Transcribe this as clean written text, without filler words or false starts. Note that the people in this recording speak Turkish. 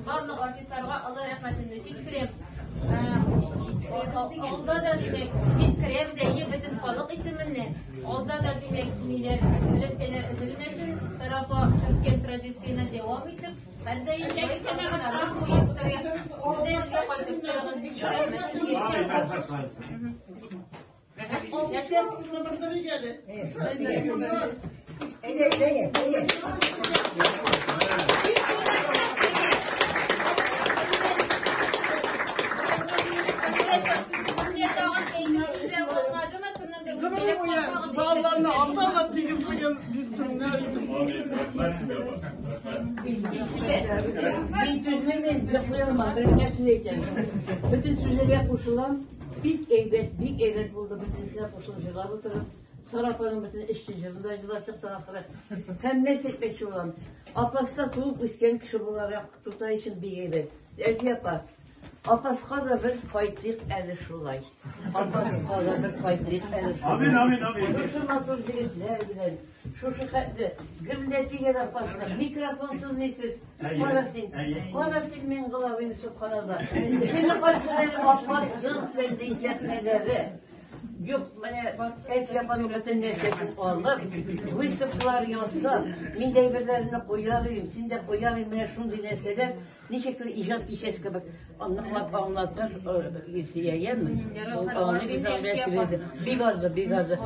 Barlık artistlarga Allah rahmetini yetkirem. Olda da demek yetkirem de bütün balık isimini. Olda da demek neler ülkeler edilmesin. Tarafa Türkiye tradisyonuna devam edip ben de yine sanatlarla koyup duruyor. Orada bir koyduk duranın bir rahmetini yetkirem. Yaşar kızlarına geldi. Evet. Bağlarını altlarla tigizliğin bilsinler. Bir düzmemeyiz, yapmayalım. Gerçekten. Bütün süreler koşulan büyük evlet buldu. Bütün silah koşulcular oturup Sarapa'nın bütün işçilerinde yıllarca tarafları hem meslektaşı olan Apas'ta tuğup isken kişi olarak tutar için bir evlet. El yapar. Apas'a da bir kayıtlık eli şulay. Apas'a da bir kayıtlık eli şulay. Amin. Şu nasıl girişler bilen. Şu katlı. Gümleti yer Apas'ta. Mikrofonsuz nesiz. Parasin min kılavini subhanallah. Seni kaçıları Apas'ın sen de işletmeleri. Yok, bana et yapan bütün nefesin olur. Vısıklar yoksa, min devirlerine koyarım, sin de koyarım, bana şunu dinleseler, ne şekilde icat işes gibi anlatır, siyayem mi? Onu güzel bir vardı.